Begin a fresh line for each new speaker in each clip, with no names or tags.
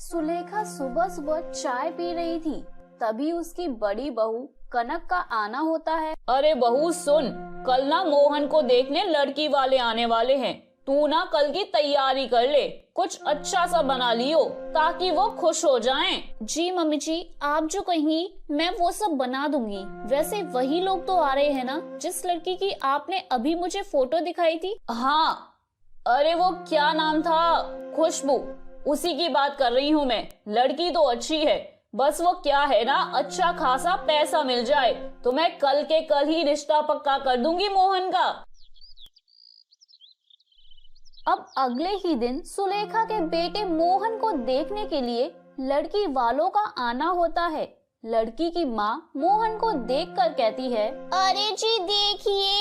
सुलेखा सुबह सुबह चाय पी रही थी, तभी उसकी बड़ी बहू कनक का आना होता है।
अरे बहू सुन, कल ना मोहन को देखने लड़की वाले आने वाले हैं। तू ना कल की तैयारी कर ले, कुछ अच्छा सा बना लियो ताकि वो खुश हो जाएं।
जी मम्मी जी, आप जो कहेंगी मैं वो सब बना दूंगी। वैसे वही लोग तो आ रहे हैं ना जिस लड़की की आपने अभी मुझे फोटो दिखाई थी?
हाँ, अरे वो क्या नाम था, खुशबू, उसी की बात कर रही हूँ मैं। लड़की तो अच्छी है, बस वो क्या है ना, अच्छा खासा पैसा मिल जाए तो मैं कल के कल ही रिश्ता पक्का कर दूंगी मोहन का।
अब अगले ही दिन सुलेखा के बेटे मोहन को देखने के लिए लड़की वालों का आना होता है। लड़की की माँ मोहन को देखकर कहती है,
अरे जी देखिए,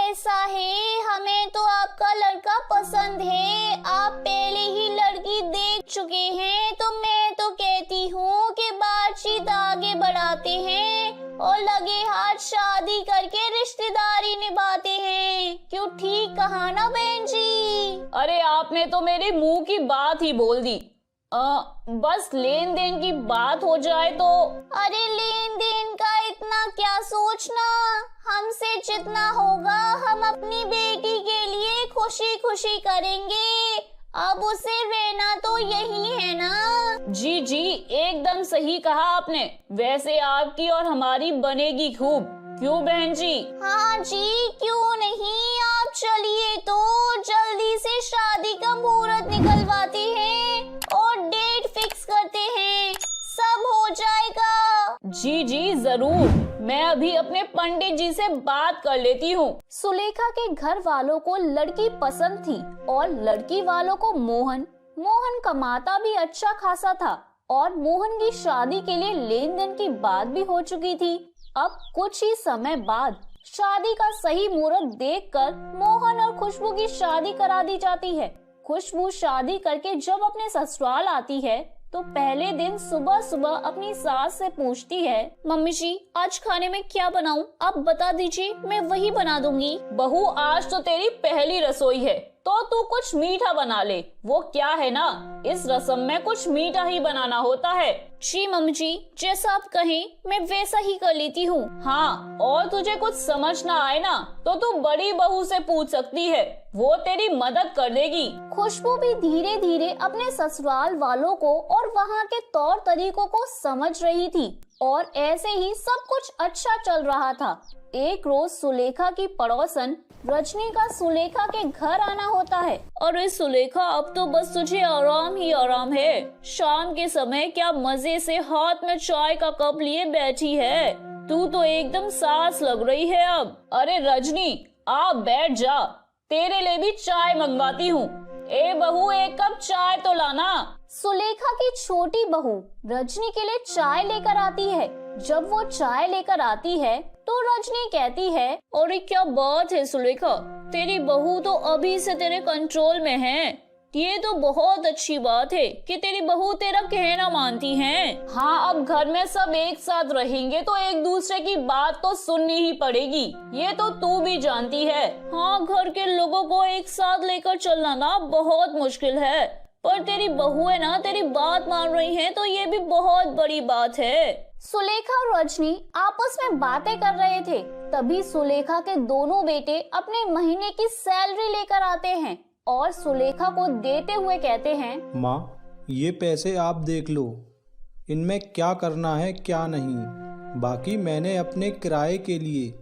ऐसा है, हमें तो आपका लड़का पसंद है। आप पहले ही लड़की देख चुके हैं, तो मैं तो कहती हूँ कि बातचीत आगे बढ़ाते हैं और लगे हाथ शादी करके रिश्तेदारी निभाते हैं। क्यों, ठीक कहा ना बहन जी?
अरे आपने तो मेरे मुंह की बात ही बोल दी। बस लेन देन की बात हो जाए तो।
अरे लेन देन का इतना क्या सोचना, हमसे जितना होगा हम अपनी बेटी के लिए खुशी खुशी करेंगे। अब उसे रहना तो यही है ना।
जी जी, एकदम सही कहा आपने। वैसे आपकी और हमारी बनेगी खूब, क्यों बहन जी?
हाँ जी, क्यों नहीं। आप चलिए तो जल्दी से शादी का मुहूर्त निकलवाते हैं और डेट फिक्स करते हैं, सब हो जाएगा।
जी जी जरूर, मैं अभी अपने पंडित जी से बात कर लेती हूँ।
सुलेखा के घर वालों को लड़की पसंद थी और लड़की वालों को मोहन कमाता भी अच्छा खासा था और मोहन की शादी के लिए लेन देन की बात भी हो चुकी थी। अब कुछ ही समय बाद शादी का सही मुहूर्त देखकर मोहन और खुशबू की शादी करा दी जाती है। खुशबू शादी करके जब अपने ससुराल आती है तो पहले दिन सुबह सुबह अपनी सास से पूछती है, मम्मी जी आज खाने में क्या बनाऊं? आप बता दीजिए, मैं वही बना दूंगी।
बहू, आज तो तेरी पहली रसोई है तो तू कुछ मीठा बना ले। वो क्या है ना, इस रस्म में कुछ मीठा ही बनाना होता है।
जी मम्मी जी, जैसा आप कहें मैं वैसा ही कर लेती हूँ।
हाँ, और तुझे कुछ समझ ना आए ना तो तू बड़ी बहू से पूछ सकती है, वो तेरी मदद कर देगी।
खुशबू भी धीरे धीरे अपने ससुराल वालों को और वहाँ के तौर तरीकों को समझ रही थी और ऐसे ही सब कुछ अच्छा चल रहा था। एक रोज सुलेखा की पड़ोसन रजनी का सुलेखा के घर आना होता है।
अरे सुलेखा, अब तो बस तुझे आराम ही आराम है। शाम के समय क्या मजे से हाथ में चाय का कप लिए बैठी है। तू तो एकदम सास लग रही है अब। अरे रजनी, आप बैठ जा, तेरे लिए भी चाय मंगवाती हूँ। ए बहू, एक कप चाय तो लाना।
सुलेखा की छोटी बहू रजनी के लिए चाय लेकर आती है। जब वो चाय लेकर आती है तो रजनी कहती है,
अरे क्या बात है सुलेखा, तेरी बहू तो अभी से तेरे कंट्रोल में है। ये तो बहुत अच्छी बात है कि तेरी बहू तेरा कहना मानती है। हाँ, अब घर में सब एक साथ रहेंगे तो एक दूसरे की बात तो सुननी ही पड़ेगी, ये तो तू भी जानती है। हाँ, घर के लोगों को एक साथ लेकर चलना ना बहुत मुश्किल है, पर तेरी बहू है ना, तेरी बात मान रही है तो ये भी बहुत बड़ी बात है।
सुलेखा और रजनी आपस में बातें कर रहे थे, तभी सुलेखा के दोनों बेटे अपने महीने की सैलरी लेकर आते हैं और सुलेखा को देते हुए कहते हैं,
माँ ये पैसे आप देख लो, इनमें क्या करना है क्या नहीं। बाकी मैंने अपने किराए के लिए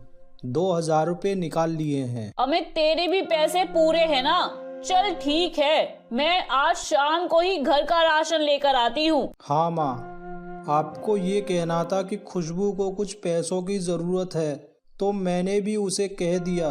2000 रुपए निकाल लिए हैं।
अमित, तेरे भी पैसे पूरे हैं ना? चल ठीक है, मैं आज शाम को ही घर का राशन लेकर आती हूँ।
हाँ माँ, आपको ये कहना था कि खुशबू को कुछ पैसों की ज़रूरत है तो मैंने भी उसे कह दिया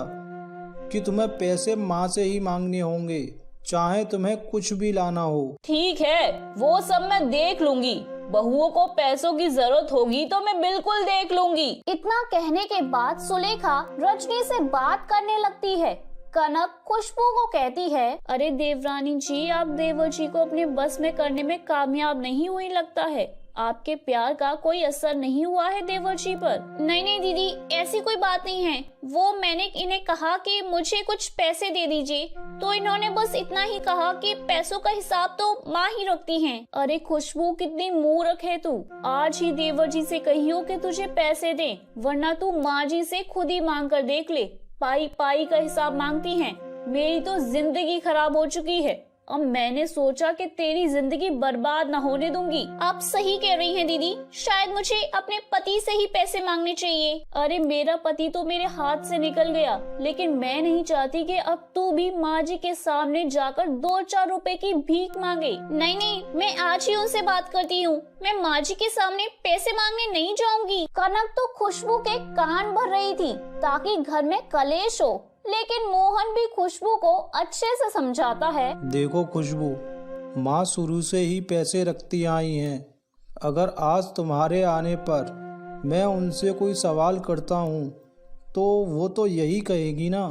कि तुम्हें पैसे माँ से ही मांगने होंगे, चाहे तुम्हें कुछ भी लाना हो।
ठीक है, वो सब मैं देख लूंगी। बहुओं को पैसों की जरूरत होगी तो मैं बिल्कुल देख लूंगी।
इतना कहने के बाद सुलेखा रजनी से बात करने लगती है। कनक खुशबू को कहती है,
अरे देवरानी जी, आप देवर जी को अपने बस में करने में कामयाब नहीं हुई लगता है। आपके प्यार का कोई असर नहीं हुआ है देवर जी पर?
नहीं नहीं दीदी, ऐसी कोई बात नहीं है। वो मैंने इन्हें कहा कि मुझे कुछ पैसे दे दीजिए, तो इन्होंने बस इतना ही कहा कि पैसों का हिसाब तो माँ ही रखती हैं।
अरे खुशबू, कितनी मूर्ख है तू। आज ही देवर जी से कहियो कि तुझे पैसे दे, वरना तू माँ जी से खुद ही मांग कर देख ले। पाई पाई का हिसाब मांगती हैं। मेरी तो जिंदगी खराब हो चुकी है। अब मैंने सोचा कि तेरी जिंदगी बर्बाद न होने दूंगी।
आप सही कह रही हैं दीदी, शायद मुझे अपने पति से ही पैसे मांगने चाहिए।
अरे मेरा पति तो मेरे हाथ से निकल गया, लेकिन मैं नहीं चाहती कि अब तू भी माँ जी के सामने जाकर 2-4 रुपए की भीख मांगे।
नहीं नहीं, मैं आज ही उनसे बात करती हूँ। मैं माँ जी के सामने पैसे मांगने नहीं जाऊंगी।
कनक तो खुशबू के कान भर रही थी ताकि घर में कलेश हो, लेकिन मोहन भी खुशबू को अच्छे से समझाता है।
देखो खुशबू, माँ शुरू से ही पैसे रखती आई हैं। अगर आज तुम्हारे आने पर मैं उनसे कोई सवाल करता हूँ तो वो तो यही कहेगी ना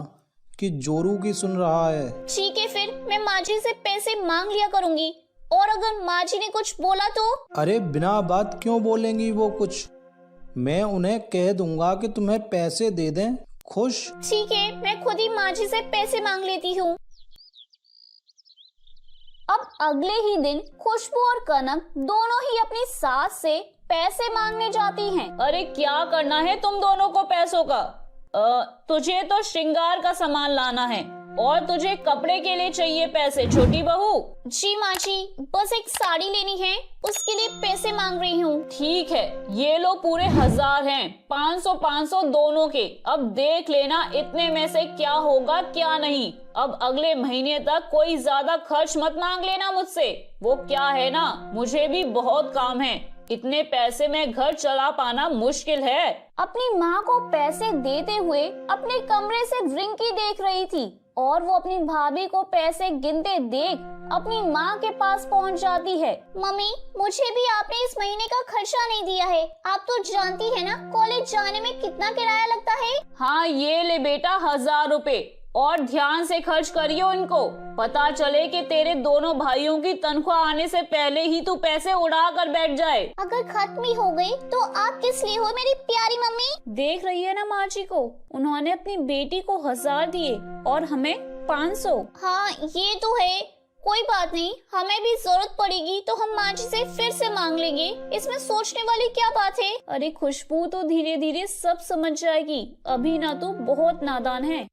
कि जोरू की सुन रहा है।
ठीक है, फिर मैं माँ जी से पैसे मांग लिया करूँगी। और अगर माँ जी ने कुछ बोला तो?
अरे बिना बात क्यों बोलेंगी वो कुछ? मैं उन्हें कह दूंगा कि तुम्हें पैसे दे दें। खुश?
ठीक है, मैं खुद ही माँ जी से पैसे मांग लेती हूँ।
अब अगले ही दिन खुशबू और कनक दोनों ही अपनी सास से पैसे मांगने जाती हैं।
अरे क्या करना है तुम दोनों को पैसों का? तुझे तो श्रृंगार का सामान लाना है और तुझे कपड़े के लिए चाहिए पैसे, छोटी बहू।
जी माँ जी, बस एक साड़ी लेनी है, उसके लिए पैसे मांग रही हूँ।
ठीक है, ये लो पूरे 1000 हैं, 500 दोनों के। अब देख लेना इतने में से क्या होगा क्या नहीं। अब अगले महीने तक कोई ज्यादा खर्च मत मांग लेना मुझसे। वो क्या है ना, मुझे भी बहुत काम है। इतने पैसे में घर चला पाना मुश्किल है।
अपनी माँ को पैसे देते हुए अपने कमरे से रिंकी देख रही थी और वो अपनी भाभी को पैसे गिनते देख अपनी माँ के पास पहुँच जाती है।
मम्मी, मुझे भी आपने इस महीने का खर्चा नहीं दिया है। आप तो जानती है ना कॉलेज जाने में कितना किराया लगता है।
हाँ, ये ले बेटा 1000 रुपए, और ध्यान से खर्च करियो इनको। पता चले कि तेरे दोनों भाइयों की तनख्वाह आने से पहले ही तू पैसे उड़ा कर बैठ जाए।
अगर खत्म ही हो गई तो आप किस लिए हो मेरी प्यारी मम्मी?
देख रही है ना माँ जी को, उन्होंने अपनी बेटी को 1000 दिए और हमें 500।
हाँ ये तो है, कोई बात नहीं, हमें भी जरूरत पड़ेगी तो हम माँ जी से फिर से मांग लेंगे। इसमें सोचने वाली क्या बात है?
अरे खुशबू तो धीरे धीरे सब समझ जाएगी, अभी ना तू बहुत नादान है।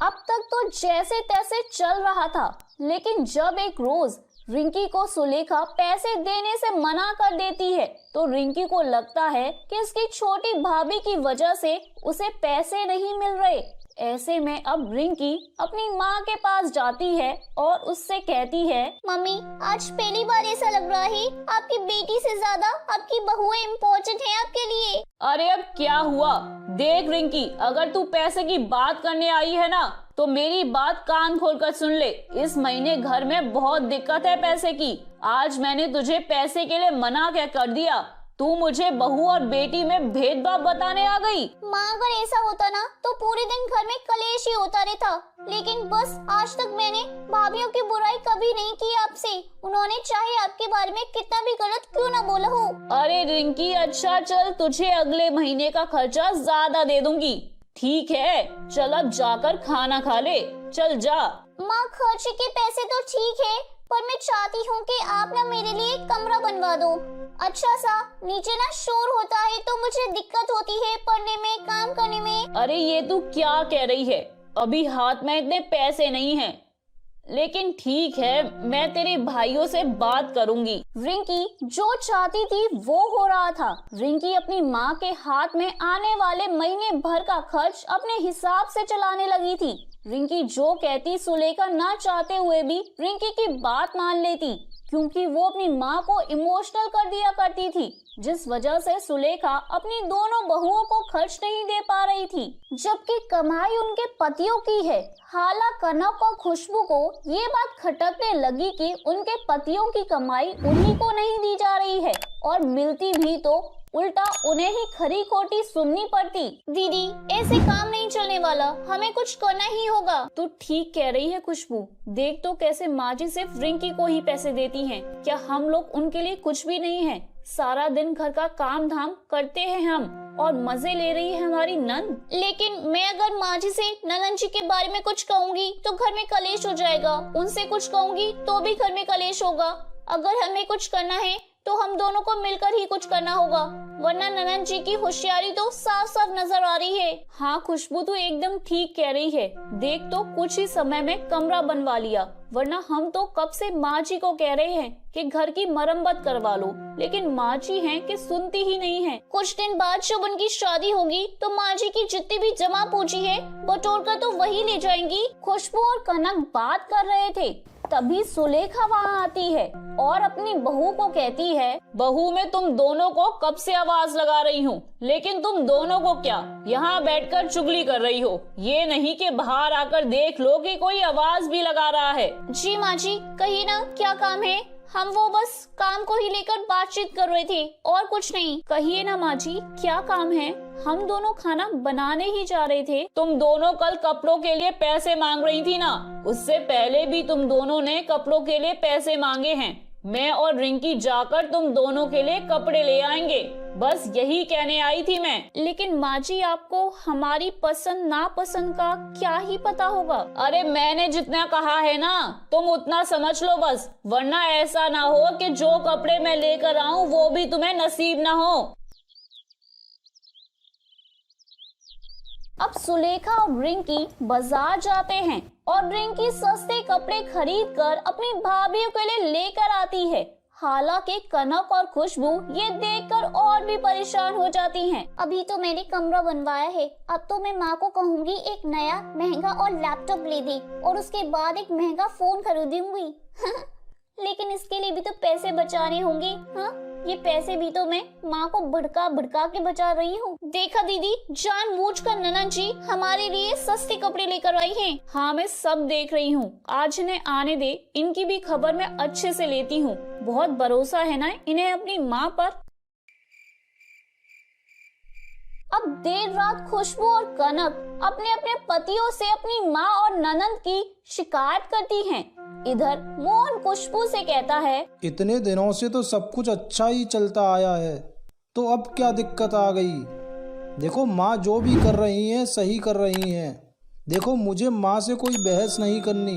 अब तक तो जैसे तैसे चल रहा था, लेकिन जब एक रोज रिंकी को सुलेखा पैसे देने से मना कर देती है तो रिंकी को लगता है कि इसकी छोटी भाभी की वजह से उसे पैसे नहीं मिल रहे। ऐसे में अब रिंकी अपनी माँ के पास जाती है और उससे कहती है,
मम्मी आज पहली बार ऐसा लग रहा है आपकी बेटी से ज्यादा आपकी बहुएं इम्पोर्टेंट है आपके लिए।
अरे अब क्या हुआ? देख रिंकी, अगर तू पैसे की बात करने आई है ना तो मेरी बात कान खोलकर सुन ले। इस महीने घर में बहुत दिक्कत है पैसे की। आज मैंने तुझे पैसे के लिए मना क्या कर दिया? तू मुझे बहू और बेटी में भेदभाव बताने आ गई।
माँ अगर ऐसा होता ना तो पूरे दिन घर में कलेश ही होता रहता, लेकिन बस आज तक मैंने भाभीयों की बुराई कभी नहीं की आपसे। उन्होंने चाहे आपके बारे में कितना भी गलत क्यों ना बोला हो।
अरे रिंकी, अच्छा चल, तुझे अगले महीने का खर्चा ज्यादा दे दूंगी। ठीक है, चल अब जाकर खाना खा ले, चल जा।
माँ खर्चे के पैसे तो ठीक है, पर मैं चाहती हूँ कि आप ना मेरे लिए एक कमरा बनवा दो। अच्छा सा, नीचे ना शोर होता है तो मुझे दिक्कत होती है पढ़ने में, काम करने में।
अरे ये तू क्या कह रही है? अभी हाथ में इतने पैसे नहीं हैं। लेकिन ठीक है, मैं तेरे भाइयों से बात करूंगी।
रिंकी जो चाहती थी वो हो रहा था। रिंकी अपनी माँ के हाथ में आने वाले महीने भर का खर्च अपने हिसाब से चलाने लगी थी। रिंकी जो कहती सुलेखा ना चाहते हुए भी रिंकी की बात मान लेती, क्योंकि वो अपनी माँ को इमोशनल कर दिया करती थी, जिस वजह से सुलेखा अपनी दोनों बहुओं को खर्च नहीं दे पा रही थी, जबकि कमाई उनके पतियों की है। हालांकि कनक और खुशबू को ये बात खटकने लगी कि उनके पतियों की कमाई उन्हीं को नहीं दी जा रही है और मिलती भी तो उल्टा उन्हें ही खरी खोटी सुननी पड़ती।
दीदी ऐसे काम नहीं चलने वाला, हमें कुछ करना ही होगा।
तू ठीक कह रही है खुशबू, देख तो कैसे माँ जी सिर्फ रिंकी को ही पैसे देती हैं। क्या हम लोग उनके लिए कुछ भी नहीं है? सारा दिन घर का काम धाम करते हैं हम और मजे ले रही है हमारी नन।
लेकिन मैं अगर माँ जी से ननन जी के बारे में कुछ कहूँगी तो घर में कलेश हो जाएगा, उनसे कुछ कहूँगी तो भी घर में कलेश होगा। अगर हमें कुछ करना है तो हम दोनों को मिलकर ही कुछ करना होगा, वरना ननन जी की होशियारी तो साफ साफ नजर आ रही है।
हाँ खुशबू तू एकदम ठीक कह रही है, देख तो कुछ ही समय में कमरा बनवा लिया, वरना हम तो कब से माँ जी को कह रहे हैं कि घर की मरम्मत करवा लो, लेकिन माँ जी हैं कि सुनती ही नहीं है।
कुछ दिन बाद जब उनकी शादी होगी तो माँ जी की जितनी भी जमा पूंजी है बटोर कर तो वही ले जाएंगी।
खुशबू और कनक बात कर रहे थे, तभी सुलेखा वहाँ आती है और अपनी बहू को कहती है,
बहू मैं तुम दोनों को कब से आवाज लगा रही हूँ, लेकिन तुम दोनों को क्या यहाँ बैठकर चुगली कर रही हो? ये नहीं कि बाहर आकर देख लो कि कोई आवाज भी लगा रहा है।
जी माँ जी, कहिए ना क्या काम है? हम वो बस काम को ही लेकर बातचीत कर रहे थे और कुछ नहीं।
कहिए ना माँ जी क्या काम है? हम दोनों खाना बनाने ही जा रहे थे। तुम दोनों कल कपड़ों के लिए पैसे मांग रही थी ना, उससे पहले भी तुम दोनों ने कपड़ों के लिए पैसे मांगे हैं। मैं और रिंकी जाकर तुम दोनों के लिए कपड़े ले आएंगे, बस यही कहने आई थी मैं।
लेकिन माँ जी आपको हमारी पसंद नापसंद का क्या ही पता होगा?
अरे मैंने जितना कहा है ना तुम उतना समझ लो बस, वरना ऐसा ना हो कि जो कपड़े मैं लेकर आऊं वो भी तुम्हें नसीब ना हो।
अब सुलेखा और रिंकी बाजार जाते हैं और रिंकी सस्ते कपड़े खरीद कर अपनी भाभीयों के लिए लेकर आती है। हालांकि कनक और खुशबू ये देखकर और भी परेशान हो जाती हैं।
अभी तो मैंने कमरा बनवाया है, अब तो मैं माँ को कहूँगी एक नया महंगा और लैपटॉप ले दे और उसके बाद एक महंगा फोन खरीदूंगी। लेकिन इसके लिए भी तो पैसे बचाने होंगे। हाँ, ये पैसे भी तो मैं माँ को भड़का भड़का के बचा रही हूँ। देखा दीदी, जानबूझकर ननन जी हमारे लिए सस्ते कपड़े लेकर आई हैं।
हाँ मैं सब देख रही हूँ, आज इन्हें आने दे, इनकी भी खबर मैं अच्छे से लेती हूँ। बहुत भरोसा है ना इन्हें अपनी माँ पर।
अब देर रात खुशबू और कनक अपने अपने पतियों से अपनी माँ और ननंद की शिकायत करती हैं। इधर मोहन खुशबू से कहता है,
इतने दिनों से तो सब कुछ अच्छा ही चलता आया है, तो अब क्या दिक्कत आ गई? देखो माँ जो भी कर रही हैं सही कर रही हैं। देखो मुझे माँ से कोई बहस नहीं करनी,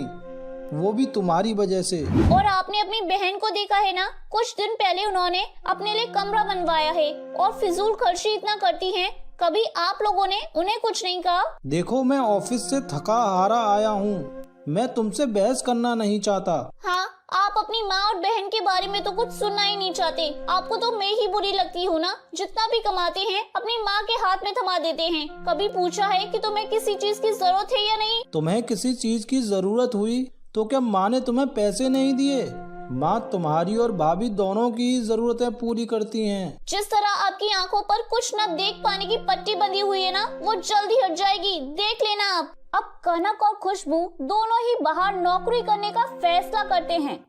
वो भी तुम्हारी वजह से।
और आपने अपनी बहन को देखा है ना, कुछ दिन पहले उन्होंने अपने लिए कमरा बनवाया है और फिजूल खर्ची इतना करती हैं। कभी आप लोगों ने उन्हें कुछ नहीं कहा?
देखो मैं ऑफिस से थका हारा आया हूँ, मैं तुमसे बहस करना नहीं चाहता।
हाँ, आप अपनी माँ और बहन के बारे में तो कुछ सुनना ही नहीं चाहते। आपको तो मैं ही बुरी लगती हूँ ना, जितना भी कमाते हैं अपनी माँ के हाथ में थमा देते हैं। कभी पूछा है कि तुम्हें किसी चीज की जरूरत है या नहीं?
तुम्हें किसी चीज की जरूरत हुई तो क्या माँ ने तुम्हें पैसे नहीं दिए? माँ तुम्हारी और भाभी दोनों की जरूरतें पूरी करती हैं।
जिस तरह आपकी आंखों पर कुछ न देख पाने की पट्टी बंधी हुई है ना, वो जल्दी हट जाएगी, देख लेना आप।
अब कनक और खुशबू दोनों ही बाहर नौकरी करने का फैसला करते हैं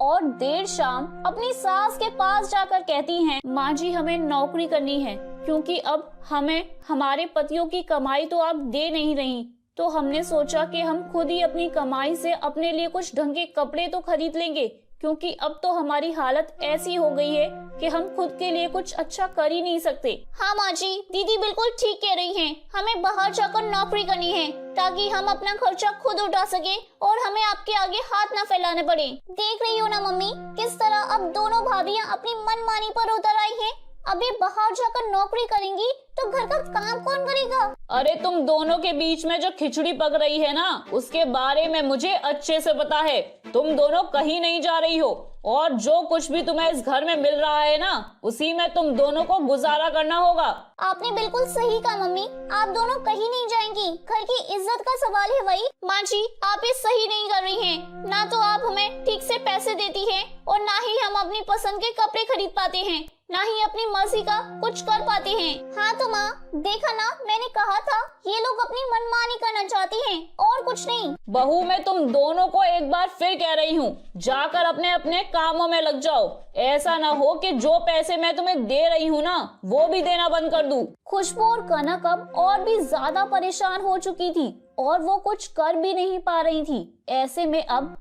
और देर शाम अपनी सास के पास जाकर कहती हैं,
माँ जी हमें नौकरी करनी है, क्योंकि अब हमें हमारे पतियों की कमाई तो आप दे नहीं रही, तो हमने सोचा कि हम खुद ही अपनी कमाई से अपने लिए कुछ ढंग के कपड़े तो खरीद लेंगे, क्योंकि अब तो हमारी हालत ऐसी हो गई है कि हम खुद के लिए कुछ अच्छा कर ही नहीं सकते।
हाँ माँ जी, दीदी बिल्कुल ठीक कह रही हैं। हमें बाहर जाकर नौकरी करनी है ताकि हम अपना खर्चा खुद उठा सके और हमें आपके आगे हाथ न फैलाने पड़े। देख रही हो ना मम्मी, किस तरह अब दोनों भाभियाँ अपनी मनमानी पर उतर आई हैं। अभी बाहर जाकर नौकरी करेंगी तो घर का काम कौन करेगा?
अरे तुम दोनों के बीच में जो खिचड़ी पक रही है ना, उसके बारे में मुझे अच्छे से पता है। तुम दोनों कहीं नहीं जा रही हो और जो कुछ भी तुम्हें इस घर में मिल रहा है ना, उसी में तुम दोनों को गुजारा करना होगा।
आपने बिल्कुल सही कहा मम्मी, आप दोनों कहीं नहीं जाएंगी। घर की इज्जत का सवाल है वही। माँ जी, आप ये सही नहीं कर रही हैं। ना तो आप हमें ठीक से पैसे देती हैं और ना ही हम अपनी पसंद के कपड़े खरीद पाते हैं, ना ही अपनी मर्जी का कुछ कर पाते हैं। हाँ तो माँ, देखा ना, मैंने कहा था ये लोग अपनी मनमानी करना चाहती हैं और कुछ नहीं।
बहू, मैं तुम दोनों को एक बार फिर कह रही हूँ, जाकर अपने अपने कामों में लग जाओ। ऐसा ना हो कि जो पैसे मैं तुम्हें दे रही हूँ ना, वो भी देना बंद कर दूँ।
खुशबू और कनक अब और भी ज्यादा परेशान हो चुकी थी और वो कुछ कर भी नहीं पा रही थी। ऐसे में अब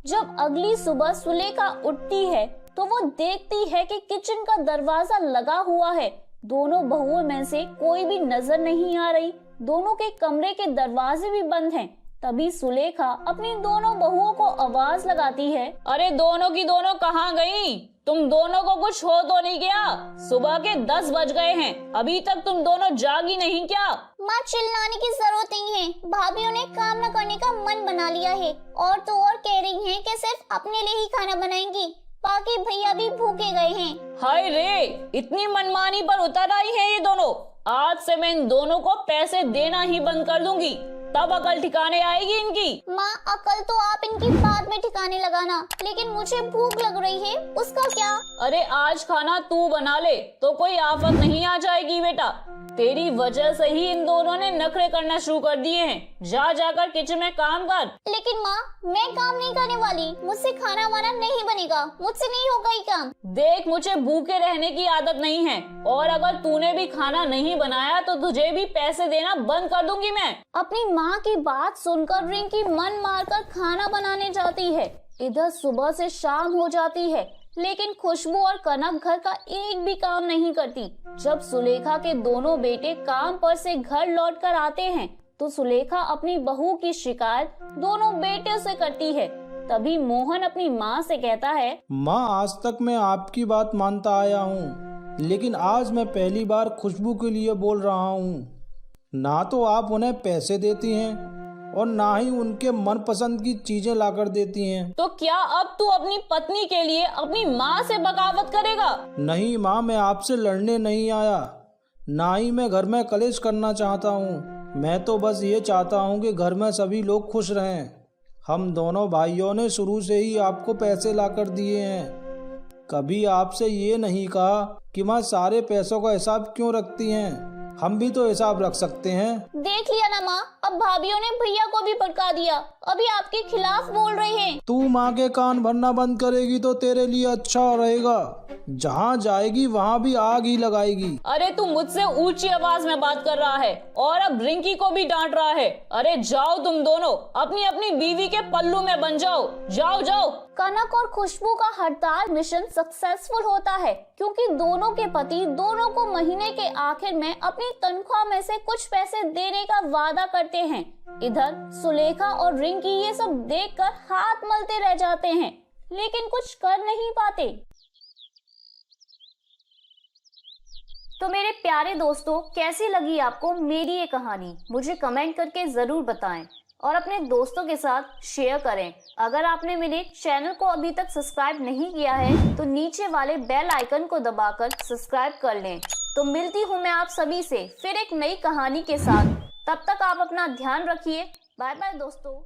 जब अगली सुबह सुलेखा उठती है तो वो देखती है कि किचन का दरवाजा लगा हुआ है। दोनों बहुओं में से कोई भी नजर नहीं आ रही। दोनों के कमरे के दरवाजे भी बंद हैं। तभी सुलेखा अपनी दोनों बहुओं को आवाज लगाती है,
अरे दोनों की दोनों कहाँ गई? तुम दोनों को कुछ हो तो नहीं गया? सुबह के 10 बज गए हैं, अभी तक तुम दोनों जागी नहीं क्या?
माँ, चिल्लाने की जरूरत नहीं है। भाभीओं ने काम न करने का मन बना लिया है और तो और कह रही हैं कि सिर्फ अपने लिए ही खाना बनाएंगी, बाकी भैया भी भूखे गए हैं।
हाय रे, इतनी मनमानी पर उतर आई है ये दोनों। आज से मैं इन दोनों को पैसे देना ही बंद कर दूंगी, तब अकल ठिकाने आएगी इनकी।
माँ, अकल तो आप इनकी बाद में ठिकाने लगाना, लेकिन मुझे भूख लग रही है, उसका क्या?
अरे आज खाना तू बना ले तो कोई आफत नहीं आ जाएगी बेटा। तेरी वजह से ही इन दोनों ने नखरे करना शुरू कर दिए हैं। जा जाकर किचन में काम कर।
लेकिन माँ, मैं काम नहीं करने वाली, मुझसे खाना वाना नहीं बनेगा, मुझसे नहीं होगा ये काम।
देख, मुझे भूखे रहने की आदत नहीं है और अगर तूने भी खाना नहीं बनाया तो तुझे भी पैसे देना बंद कर दूंगी मैं।
अपनी माँ की बात सुनकर रिंकी मन मारकर खाना बनाने जाती है। इधर सुबह से शाम हो जाती है, लेकिन खुशबू और कनक घर का एक भी काम नहीं करती। जब सुलेखा के दोनों बेटे काम पर से घर लौटकर आते हैं तो सुलेखा अपनी बहू की शिकायत दोनों बेटे से करती है। तभी मोहन अपनी माँ से कहता है,
माँ, आज तक मैं आपकी बात मानता आया हूँ, लेकिन आज मैं पहली बार खुशबू के लिए बोल रहा हूँ। ना तो आप उन्हें पैसे देती हैं और ना ही उनके मनपसंद की चीजें लाकर देती हैं।
तो क्या अब तू अपनी पत्नी के लिए अपनी माँ से बगावत करेगा?
नहीं माँ, मैं आपसे लड़ने नहीं आया, ना ही मैं घर में कलेश करना चाहता हूँ। मैं तो बस ये चाहता हूँ कि घर में सभी लोग खुश रहें। हम दोनों भाइयों ने शुरू से ही आपको पैसे लाकर दिए हैं। कभी आपसे ये नहीं कहा कि माँ सारे पैसों का हिसाब क्यों रखती हैं। हम भी तो हिसाब रख सकते हैं।
देख लिया ना माँ, अब भाभीओं ने भैया को भी भड़का दिया, अभी आपके खिलाफ बोल रहे हैं।
तू माँ के कान भरना बंद करेगी तो तेरे लिए अच्छा रहेगा। जहाँ जाएगी वहाँ भी आग ही लगाएगी।
अरे तू मुझसे ऊंची आवाज में बात कर रहा है और अब रिंकी को भी डांट रहा है। अरे जाओ तुम दोनों, अपनी अपनी बीवी के पल्लू में बन जाओ। जाओ जाओ।
कनक और खुशबू का हड़ताल मिशन सक्सेसफुल होता है, क्योंकि दोनों के पति दोनों को महीने के आखिर में अपनी तनख्वाह में से कुछ पैसे देने का वादा करते हैं। इधर सुलेखा और रिंकी ये सब देखकर हाथ मलते रह जाते हैं, लेकिन कुछ कर नहीं पाते। तो मेरे प्यारे दोस्तों, कैसी लगी आपको मेरी ये कहानी? मुझे कमेंट करके जरूर बताएं और अपने दोस्तों के साथ शेयर करें। अगर आपने मेरे चैनल को अभी तक सब्सक्राइब नहीं किया है तो नीचे वाले बेल आइकन को दबाकर सब्सक्राइब कर लें। तो मिलती हूँ मैं आप सभी से फिर एक नई कहानी के साथ। तब तक आप अपना ध्यान रखिए। बाय बाय दोस्तों।